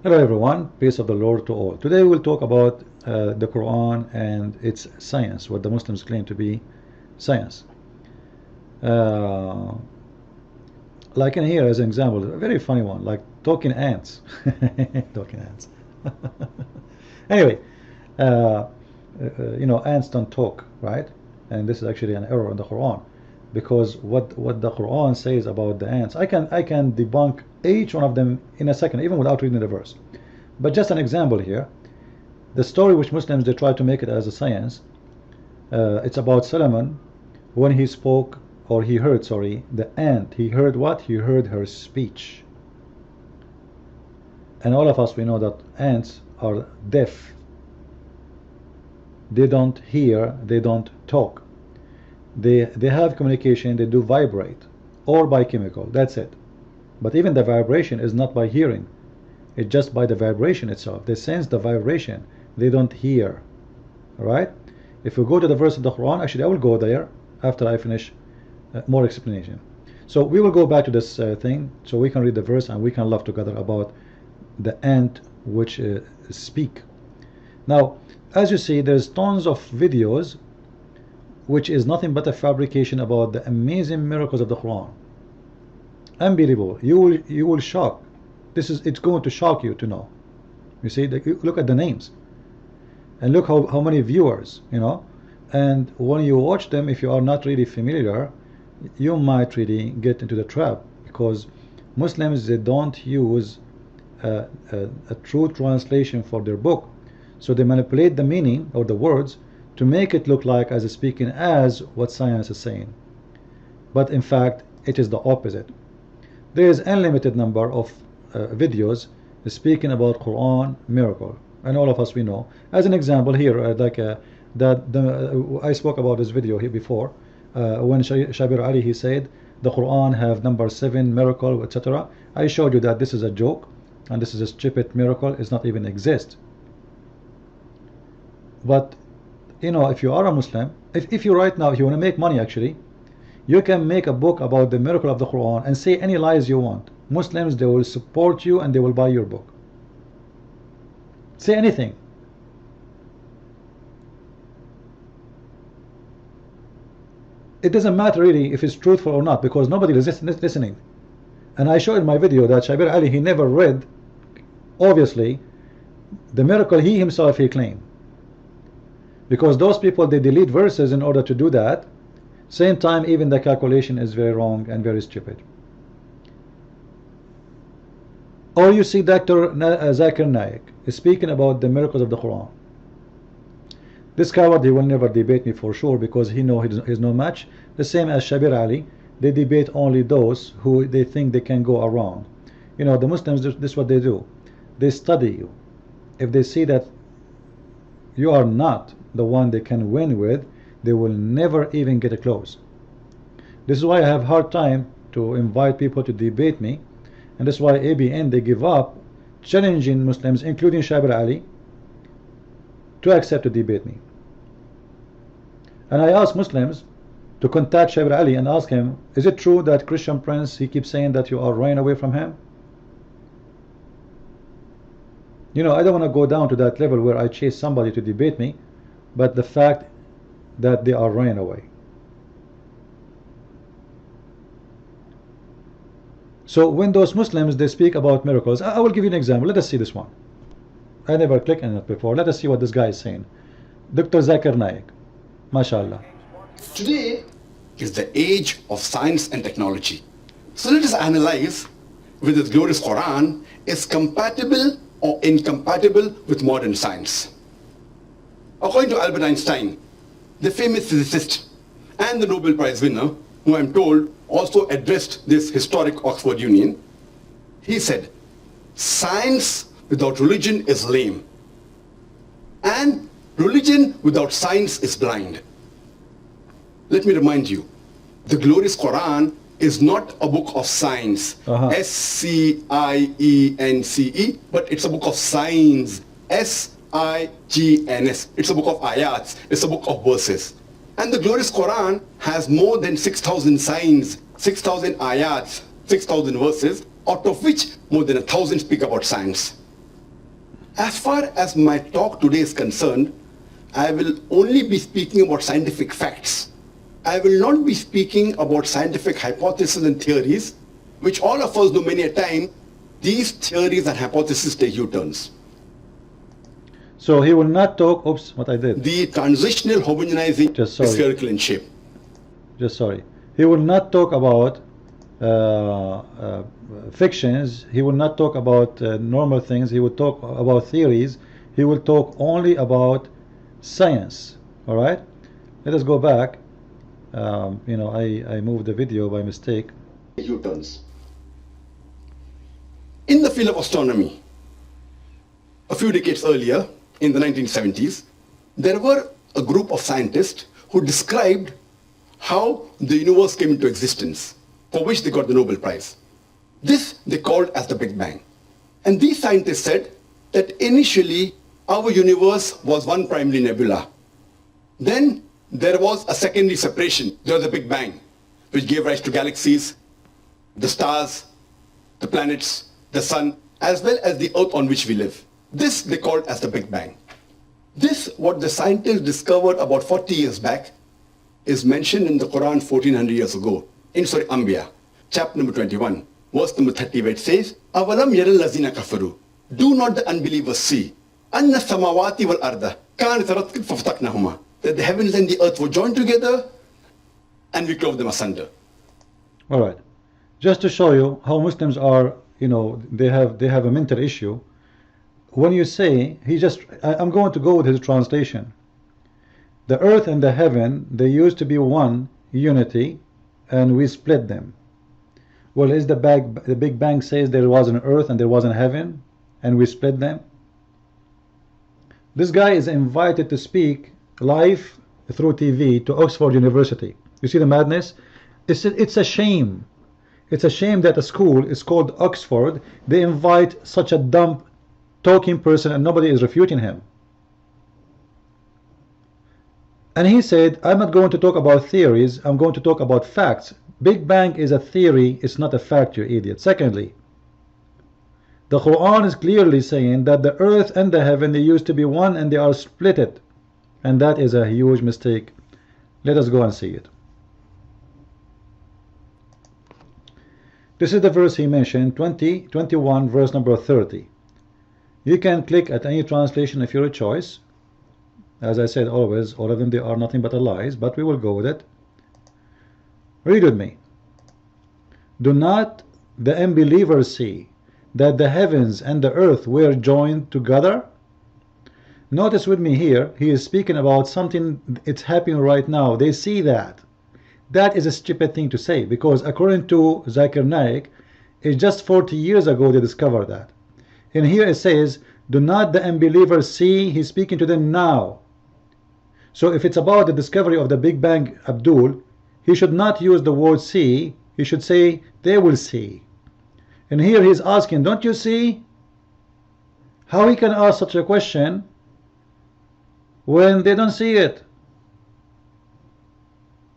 Hello everyone, peace of the Lord to all. Today we'll talk about the Quran and its science, what the Muslims claim to be science. Uh, like in here as an example, a very funny one, like talking ants. Talking ants. Anyway, uh, ants don't talk, right? And this is actually an error in the Quran, because what the Quran says about the ants, I can debunk each one of them in a second, even without reading the verse. But just an example here, the story which Muslims they try to make it as a science. It's about Solomon when he spoke, or he heard, sorry, the ant. He heard what? He heard her speech. And all of us, we know that ants are deaf. They don't hear, they don't talk. They have communication, they do vibrate, or by chemical, that's it. But even the vibration is not by hearing, it's just by the vibration itself. They sense the vibration, they don't hear. Alright? If we go to the verse of the Quran, actually I will go there after I finish more explanation. So we will go back to this thing so we can read the verse and we can laugh together about the ant which speak. Now, as you see, there's tons of videos which is nothing but a fabrication about the amazing miracles of the Quran. Unbelievable. You will shock. It's going to shock you to know. You see, look at the names and look how many viewers, and when you watch them, if you are not really familiar, you might really get into the trap, because Muslims, they don't use a true translation for their book, so they manipulate the meaning or the words to make it look like as speaking as what science is saying, but in fact it is the opposite. There is unlimited number of videos speaking about Quran miracle, and all of us we know. As an example here, I spoke about this video here before, when Shabir Ali, he said the Quran have number 7 miracle, etc. I showed you that this is a joke and this is a stupid miracle, it's not even exist. But if you are a Muslim, if you right now, if you want to make money, actually you can make a book about the miracle of the Quran and say any lies you want. Muslims, they will support you and they will buy your book. Say anything. It doesn't matter really if it's truthful or not, because nobody is listening. And I showed in my video that Shabir Ali, he never read, obviously, the miracle he himself he claimed, because those people, they delete verses in order to do that. Same time, even the calculation is very wrong and very stupid. Or you see Dr. Zakir Naik is speaking about the miracles of the Quran. This coward, he will never debate me for sure, because he know he's no match. The same as Shabir Ali, they debate only those who they think they can go around. The Muslims, this is what they do. They study you. If they see that you are not the one they can win with, they will never even get close. This is why I have hard time to invite people to debate me, and that's why ABN, they give up challenging Muslims, including Shabir Ali, to accept to debate me. And I ask Muslims to contact Shabir Ali and ask him, is it true that Christian Prince, he keeps saying that you are running away from him? I don't want to go down to that level where I chase somebody to debate me, but the fact that they are running away. So when those Muslims, they speak about miracles, I will give you an example. Let us see this one. I never clicked on it before. Let us see what this guy is saying. Dr. Zakir Naik, mashallah. Today is the age of science and technology. So let us analyze whether the glorious Quran is compatible or incompatible with modern science. According to Albert Einstein, the famous physicist and the Nobel Prize winner, who I'm told also addressed this historic Oxford Union, he said, science without religion is lame, and religion without science is blind. Let me remind you, the glorious Quran is not a book of science, S-C-I-E-N-C-E, but it's a book of signs, S-I-G-N-S. It's a book of ayats, it's a book of verses. And the glorious Quran has more than 6,000 signs, 6,000 ayats, 6,000 verses, out of which more than 1,000 speak about science. As far as my talk today is concerned, I will only be speaking about scientific facts. I will not be speaking about scientific hypotheses and theories, which all of us know many a time, these theories and hypotheses take U-turns. So he will not talk, oops, what I did. The transitional homogenizing is spherical in shape. Just sorry. He will not talk about fictions. He will not talk about normal things. He will talk about theories. He will talk only about science. All right. Let us go back. You know, I moved the video by mistake. U-turns. In the field of astronomy, a few decades earlier, in the 1970s, there were a group of scientists who described how the universe came into existence, for which they got the Nobel Prize. This they called as the Big Bang. And these scientists said that initially our universe was one primary nebula. Then there was a secondary separation. There was a Big Bang, which gave rise to galaxies, the stars, the planets, the sun, as well as the earth on which we live. This they called as the Big Bang. This, what the scientists discovered about 40 years back, is mentioned in the Quran 1400 years ago, in Surah Anbiya, chapter number 21, verse number 30, where it says, Avalam yaral lazina kafaru. Do not the unbelievers see, Anna samawati wal arda, kanat ratqan fafataqnahuma, that the heavens and the earth were joined together, and we clove them asunder. All right. Just to show you how Muslims are, you know, they have a mental issue. When you say, I'm going to go with his translation. The earth and the heaven, they used to be one unity, and we split them. Well, is the Big Bang says there was an earth and there was a heaven, and we split them? This guy is invited to speak live through TV to Oxford University. You see the madness? It's a shame. It's a shame that a school is called Oxford. They invite such a dumb talking person and nobody is refuting him. And he said, I'm not going to talk about theories, I'm going to talk about facts. Big Bang is a theory, it's not a fact, you idiot. Secondly, the Quran is clearly saying that the earth and the heaven, they used to be one and they are splitted. And that is a huge mistake. Let us go and see it. This is the verse he mentioned, 21 verse number 30. You can click at any translation of your choice. As I said always, all of them, they are nothing but lies, but we will go with it. Read with me. Do not the unbelievers see that the heavens and the earth were joined together? Notice with me here, he is speaking about something, it's happening right now. They see that. That is a stupid thing to say, because according to Zakir Naik, it's just 40 years ago they discovered that. And here it says, do not the unbelievers see? He's speaking to them now. So if it's about the discovery of the Big Bang, Abdul, he should not use the word see. He should say they will see. And here he's asking, don't you see? How he can ask such a question when they don't see it?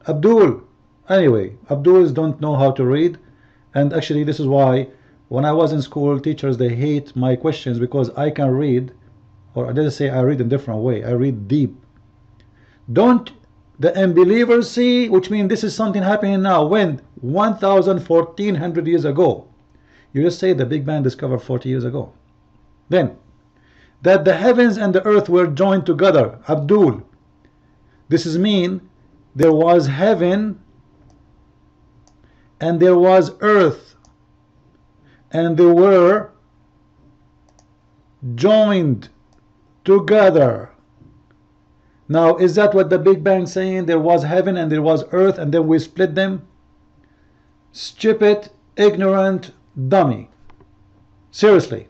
Abdul, anyway, Abduls don't know how to read. And actually this is why when I was in school, teachers, they hate my questions, because I can read, or let us say I read in a different way. I read deep. Don't the unbelievers see? Which means this is something happening now. When? 1,400 years ago. You just say the Big Bang discovered 40 years ago. Then, that the heavens and the earth were joined together. Abdul, this is mean there was heaven and there was earth, and they were joined together. Now, is that what the Big Bang saying? There was heaven and there was earth and then we split them? Stupid, ignorant, dummy. Seriously.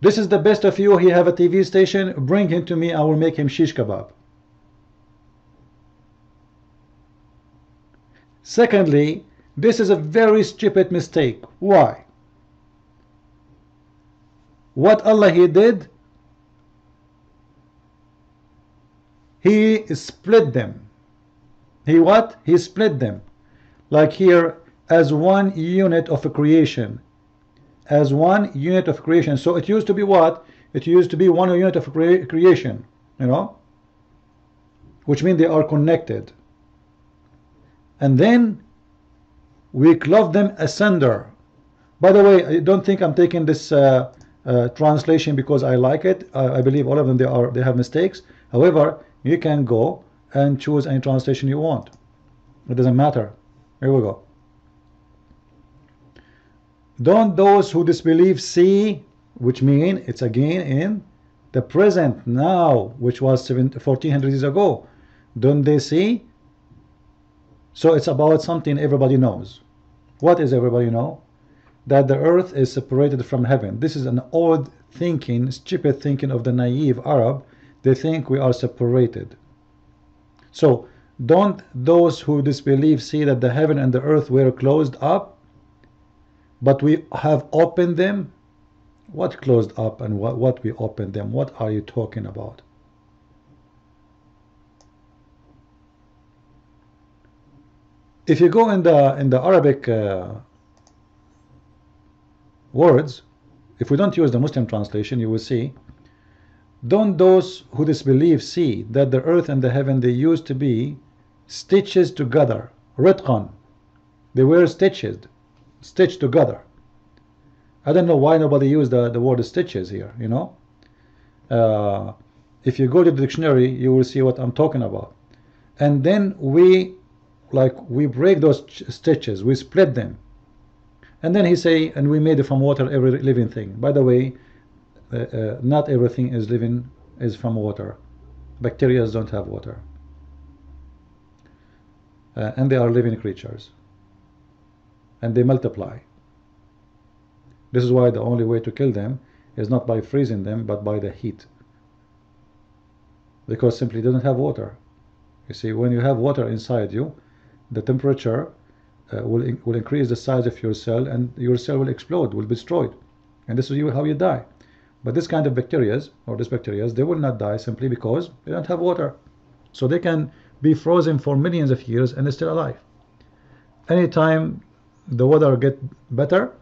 This is the best of you. He have a TV station. Bring him to me. I will make him shish kebab. Secondly, this is a very stupid mistake. Why? What Allah He did, He split them. He what? He split them. Like here, as one unit of a creation. as one unit of creation. So it used to be what? It used to be one unit of creation, you know, which means they are connected. And then we clove them asunder. By the way, I don't think I'm taking this translation because I like it. I believe all of them they have mistakes. However, you can go and choose any translation you want. It doesn't matter. Here we go. Don't those who disbelieve see, which mean it's again in the present now, which was 1400 years ago. Don't they see? So it's about something everybody knows. What is everybody know? That the earth is separated from heaven. This is an old thinking, stupid thinking of the naive Arab. They think we are separated. So don't those who disbelieve see that the heaven and the earth were closed up, but we have opened them? What closed up and what we opened them? What are you talking about? If you go in the Arabic words, if we don't use the Muslim translation, you will see, don't those who disbelieve see that the earth and the heaven, they used to be stitches together, ritqan, they were stitched together. I don't know why nobody used the word stitches here, you know. If you go to the dictionary, you will see what I'm talking about. And then we break those stitches, we split them. And then he say, and we made from water every living thing. By the way, not everything is living is from water. Bacteria don't have water. And they are living creatures. And they multiply. This is why the only way to kill them is not by freezing them, but by the heat. Because simply they don't have water. You see, when you have water inside you, the temperature will increase the size of your cell, and your cell will explode, will be destroyed. And this is how you die. But this kind of bacteria, or these bacteria, they will not die simply because they don't have water. So they can be frozen for millions of years and they're still alive. Anytime the weather get better,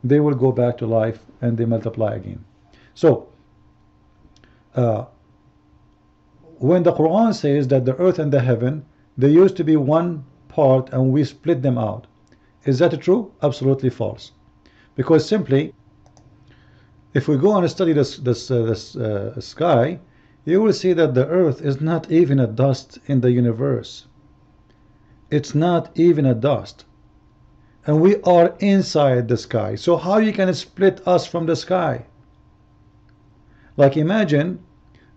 they will go back to life and they multiply again. So when the Quran says that the earth and the heaven, they used to be one part and we split them out, is that true? Absolutely false. Because simply, if we go and study this sky, you will see that the earth is not even a dust in the universe. It's not even a dust. And we are inside the sky. So how you can split us from the sky? Like imagine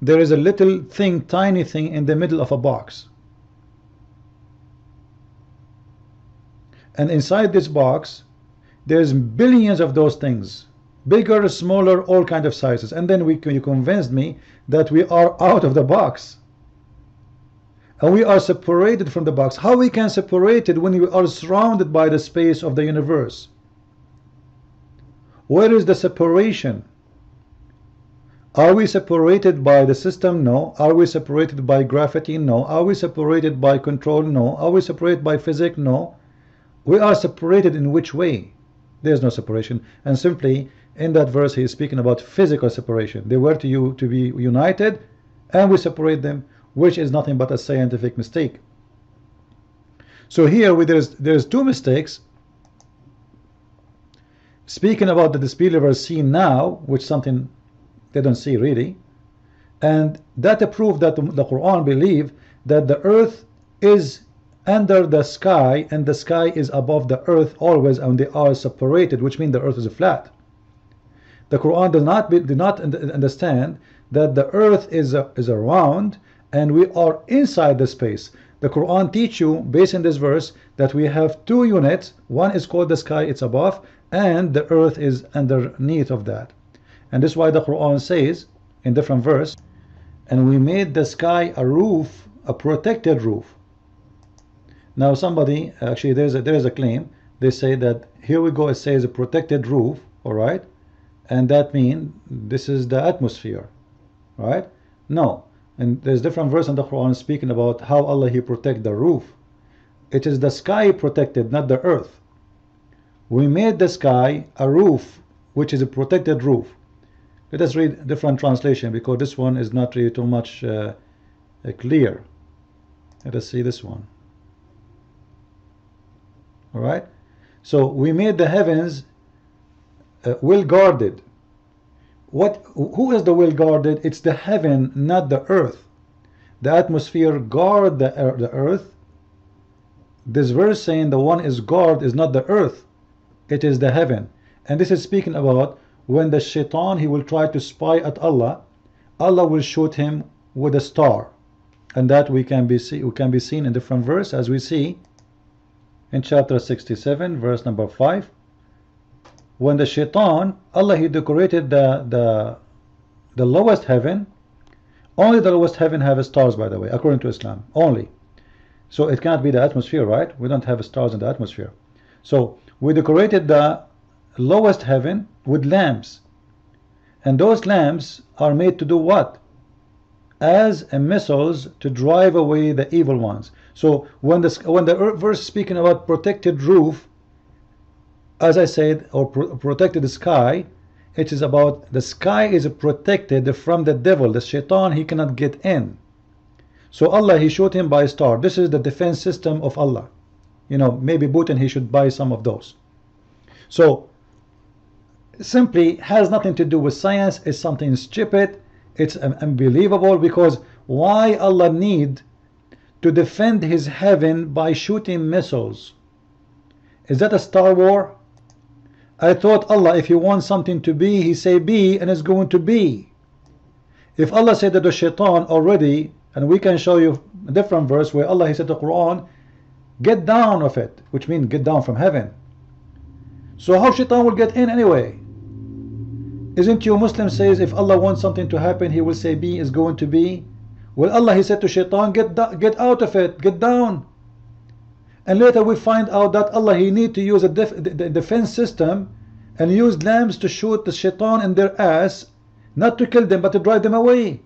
there is a little thing, tiny thing in the middle of a box. And inside this box, there's billions of those things. Bigger, smaller, all kind of sizes. And then you convinced me that we are out of the box. And we are separated from the box. How we can separate it when we are surrounded by the space of the universe? Where is the separation? Are we separated by the system? No. Are we separated by gravity? No. Are we separated by control? No. Are we separated by physics? No. We are separated in which way? There's no separation. And simply in that verse he is speaking about physical separation. They were to be united, and we separate them, which is nothing but a scientific mistake. So here there's two mistakes. Speaking about the disbelievers see now, which something they don't see really, and that proved that the Quran believe that the earth is under the sky and the sky is above the earth always, and they are separated, which means the earth is flat. The Quran did not understand that the earth is a round and we are inside the space. The Quran teach you, based on this verse, that we have two units. One is called the sky, it's above, and the earth is underneath of that. And this is why the Quran says in different verse, and we made the sky a roof, a protected roof. Now somebody, actually there is a claim, they say that here we go, it says a protected roof, alright, and that means this is the atmosphere, right? No. And there's different verse in the Quran speaking about how Allah He protect the roof. It is the sky protected, not the earth. We made the sky a roof which is a protected roof. Let us read different translation, because this one is not really too much clear. Let us see this one. Alright, so we made the heavens well guarded. Who is the well guarded? It's the heaven, not the earth. The atmosphere guard the earth. This verse saying the one is guard is not the earth, it is the heaven. And this is speaking about when the shaitan, he will try to spy at Allah, Allah will shoot him with a star. And that we can be seen in different verse, as we see in chapter 67 verse number 5. When the shaitan, Allah, he decorated the lowest heaven. Only the lowest heaven have stars, by the way, according to Islam, only. So it cannot be the atmosphere, right? We don't have stars in the atmosphere. So we decorated the lowest heaven with lamps, and those lamps are made to do what? As missiles to drive away the evil ones. So when the verse speaking about protected roof, as I said, or protected sky, it is about the sky is protected from the devil, the shaitan, he cannot get in. So Allah, he shot him by a star. This is the defense system of Allah. You know, maybe Putin, he should buy some of those. So simply has nothing to do with science. It's something stupid. It's unbelievable, because why Allah need to defend his heaven by shooting missiles? Is that a Star War? I thought Allah, if he wants something to be, he say be, and it's going to be. If Allah said that the shaitan already, and we can show you a different verse where Allah, he said to the Quran, get down of it, which means get down from heaven. So how shaitan will get in anyway? Isn't you Muslim says if Allah wants something to happen, he will say be, is going to be? Well, Allah, he said to shaitan, get out of it, get down. And later we find out that Allah, he need to use a defense system and use lamps to shoot the shaitan in their ass, not to kill them but to drive them away.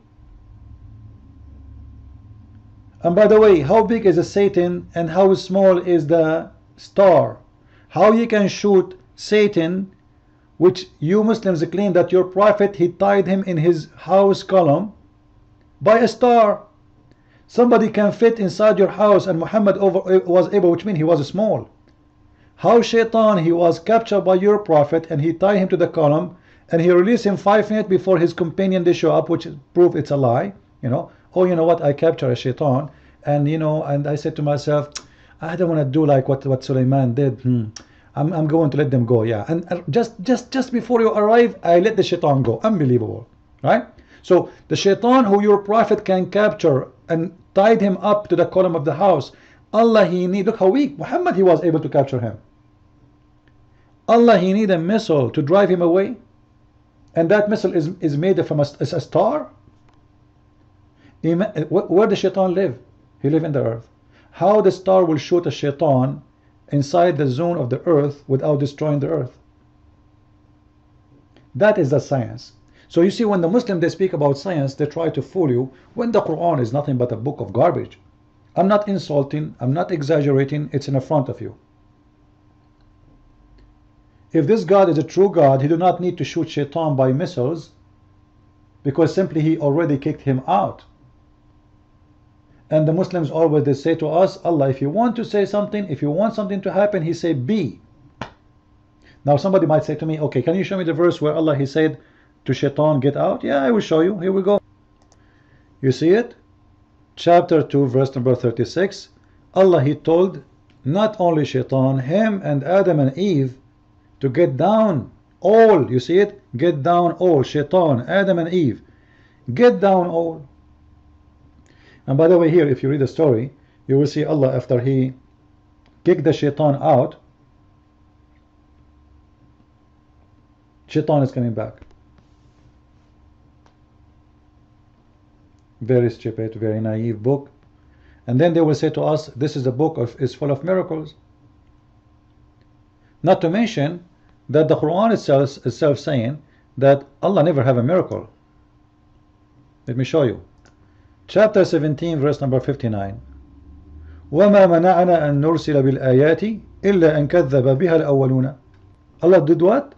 And by the way, how big is a Satan and how small is the star? How you can shoot Satan, which you Muslims claim that your prophet, he tied him in his house column by a star? Somebody can fit inside your house, and Muhammad was able, which means he was small. How shaitan, he was captured by your prophet, and he tied him to the column, and he released him 5 minutes before his companion they show up, which prove it's a lie. You know, oh, you know what, I captured a shaitan, and you know, and I said to myself, I don't want to do like what Suleiman did. I'm going to let them go. Yeah, and just before you arrive, I let the shaitan go. Unbelievable, right? So the shaitan who your prophet can capture and tied him up to the column of the house, Allah, he need, look how weak Muhammad, he was able to capture him. Allah, he need a missile to drive him away, and that missile is made from a star. Where the shaitan live? He live in the earth. How the star will shoot a shaitan inside the zone of the earth without destroying the earth? That is the science. So you see, when the Muslims, they speak about science, they try to fool you when the Quran is nothing but a book of garbage. I'm not insulting, I'm not exaggerating, it's in front of you. If this God is a true God, he do not need to shoot shaitan by missiles, because simply he already kicked him out. And the Muslims always, they say to us, Allah, if you want to say something, if you want something to happen, he say be. Now somebody might say to me, okay, can you show me the verse where Allah, he said to shaitan, get out? Yeah, I will show you. Here we go. You see it? Chapter 2 verse number 36. Allah, he told not only shaitan, him and Adam and Eve, to get down all. You see it? Get down all. Shaitan, Adam and Eve, get down all. And by the way, here if you read the story, you will see Allah, after he kicked the shaitan out, shaitan is coming back. Very stupid, very naive book. And then they will say to us, this is a book is full of miracles. Not to mention that the Quran itself saying that Allah never have a miracle. Let me show you. Chapter 17 verse number 59. وَمَا مَنَعَنَا أَن نُرْسِلَ بِالْآيَاتِ إِلَّا أَن كَذَّبَ بِهَا الْأَوَّلُونَ. Allah did what?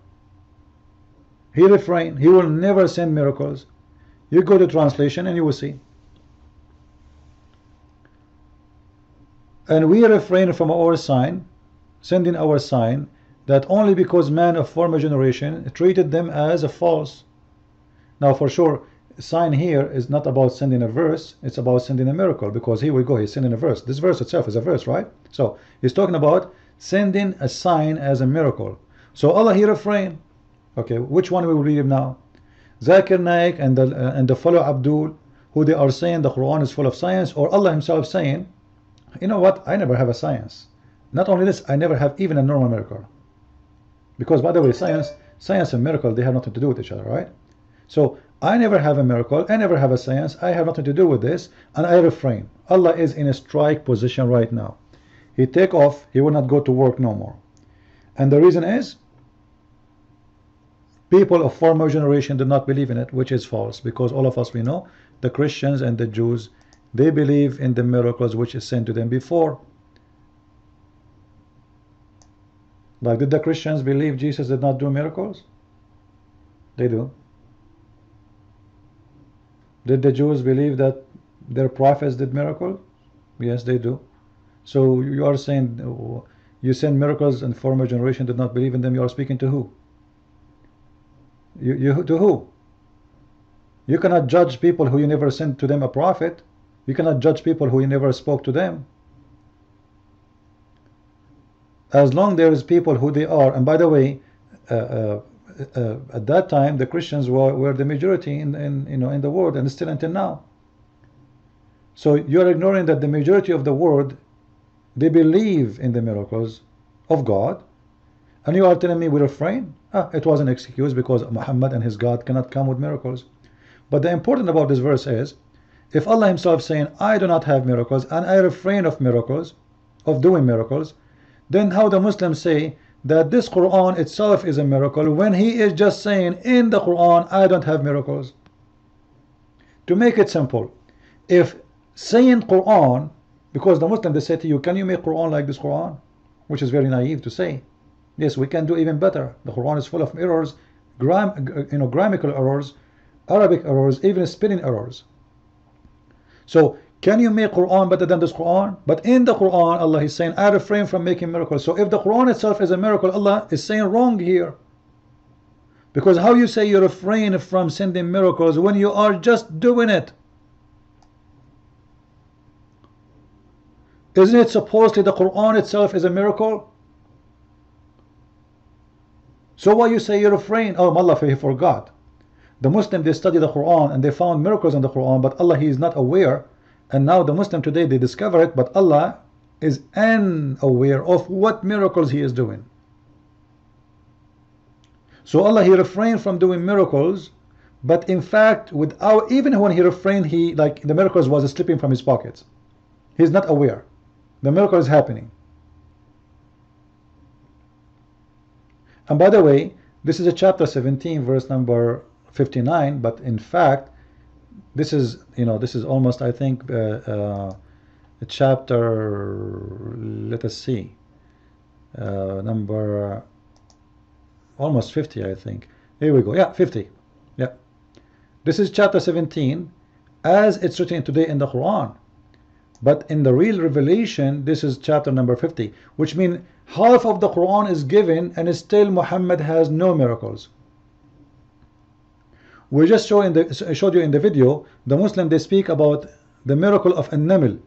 He refrained. He will never send miracles. You go to translation and you will see. And we refrain from our sign, sending our sign, that only because man of former generation treated them as a false. Now for sure, sign here is not about sending a verse, it's about sending a miracle, because here we go, he's sending a verse. This verse itself is a verse, right? So he's talking about sending a sign as a miracle. So Allah here refrain. Okay, which one we will read him now? Zakir Naik and the fellow Abdul, who they are saying the Quran is full of science, or Allah himself saying, you know what, I never have a science. Not only this, I never have even a normal miracle. Because by the way, science and miracle, they have nothing to do with each other, right? So I never have a miracle, I never have a science, I have nothing to do with this, and I refrain. Allah is in a strike position right now. He take off, he will not go to work no more. And the reason is, people of former generation did not believe in it, which is false, because all of us, we know, the Christians and the Jews, they believe in the miracles which is sent to them before. Like, did the Christians believe Jesus did not do miracles? They do. Did the Jews believe that their prophets did miracles? Yes, they do. So you are saying you send miracles and former generation did not believe in them. You are speaking to who? You to who? You cannot judge people who you never sent to them a prophet. You cannot judge people who you never spoke to them. As long there is people who they are, and by the way, at that time the Christians were the majority in the world, and still until now. So you are ignoring that the majority of the world, they believe in the miracles of God, and you are telling me we refrain? It was an excuse because Muhammad and his God cannot come with miracles. But the important about this verse is, if Allah himself saying, I do not have miracles and I refrain of miracles, of doing miracles, then how the Muslims say that this Quran itself is a miracle when he is just saying in the Quran, I don't have miracles? To make it simple, if saying Quran, because the Muslim, they say to you, can you make Quran like this Quran? Which is very naive to say. Yes, we can do even better. The Quran is full of errors, grammatical errors, Arabic errors, even spelling errors. So can you make Quran better than this Quran? But in the Quran, Allah is saying, I refrain from making miracles. So if the Quran itself is a miracle, Allah is saying wrong here. Because how you say you refrain from sending miracles when you are just doing it? Isn't it supposedly the Quran itself is a miracle? So why you say you refrain? Oh, Allah, he forgot. The Muslim, they study the Quran and they found miracles in the Quran, but Allah, he is not aware. And now the Muslim today, they discover it, but Allah is unaware of what miracles he is doing. So Allah, he refrained from doing miracles, but in fact, without, even when he refrained, like the miracles was slipping from his pockets. He's not aware. The miracle is happening. And by the way, this is a chapter 17, verse number 59, but in fact, this is, this is almost, I think, a chapter, let us see, number almost 50, I think. Here we go. Yeah, 50. Yeah. This is chapter 17, as it's written today in the Quran. But in the real revelation, this is chapter number 50, which means half of the Quran is given and still Muhammad has no miracles. We just showed you in the video, the Muslim, they speak about the miracle of a Naml,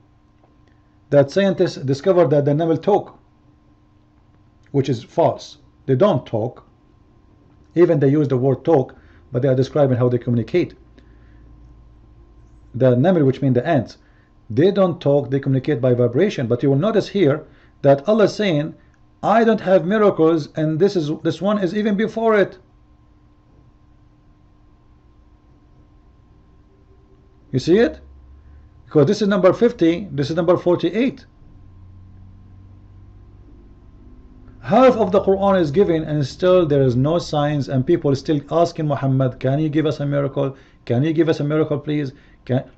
that scientists discovered that the Naml talk, which is false. They don't talk. Even they use the word talk, but they are describing how they communicate. The Naml, which means the ants, they don't talk, they communicate by vibration. But you will notice here that Allah is saying, I don't have miracles, and this one is even before it. You see it? Because this is number 50, this is number 48. Half of the Quran is given and still there is no signs, and people still asking Muhammad, can you give us a miracle? Can you give us a miracle, please?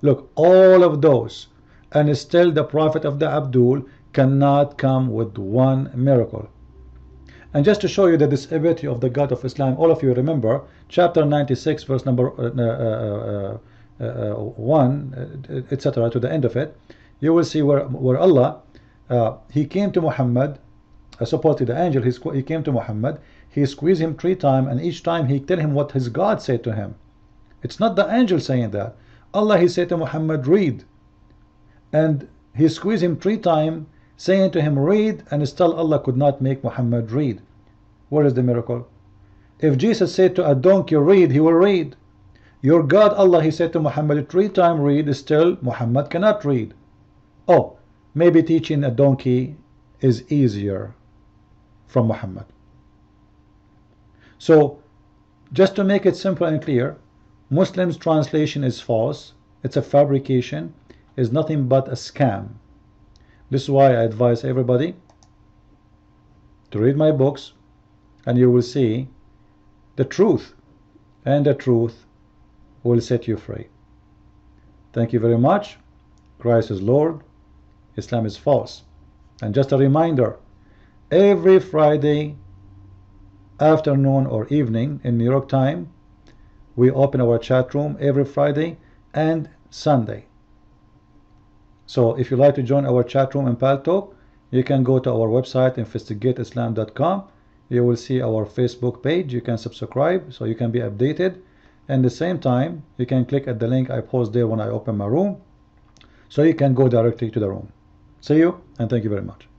Look, all of those, and still the Prophet of the Abdul cannot come with one miracle. And just to show you the disability of the God of Islam, all of you remember chapter 96 verse number 1, etc., to the end of it. You will see where Allah, he came to Muhammad, supposedly the angel, he came to Muhammad, he squeezed him 3 times, and each time he tell him what his God said to him. It's not the angel saying that. Allah, he said to Muhammad, read, and he squeezed him 3 times, saying to him, read, and still Allah could not make Muhammad read. Where is the miracle? If Jesus said to a donkey, read, he will read. Your God, Allah, he said to Muhammad 3 times, read, still Muhammad cannot read. Oh, maybe teaching a donkey is easier from Muhammad. So, just to make it simple and clear, Muslims' translation is false. It's a fabrication. It's nothing but a scam. This is why I advise everybody to read my books, and you will see the truth, and the truth will set you free. Thank you very much. Christ is Lord. Islam is false. And just a reminder, every Friday afternoon or evening in New York time, we open our chat room every Friday and Sunday. So if you like to join our chat room in Paltalk, you can go to our website, investigateislam.com. You will see our Facebook page. You can subscribe so you can be updated. And at the same time, you can click at the link I post there when I open my room, so you can go directly to the room. See you, and thank you very much.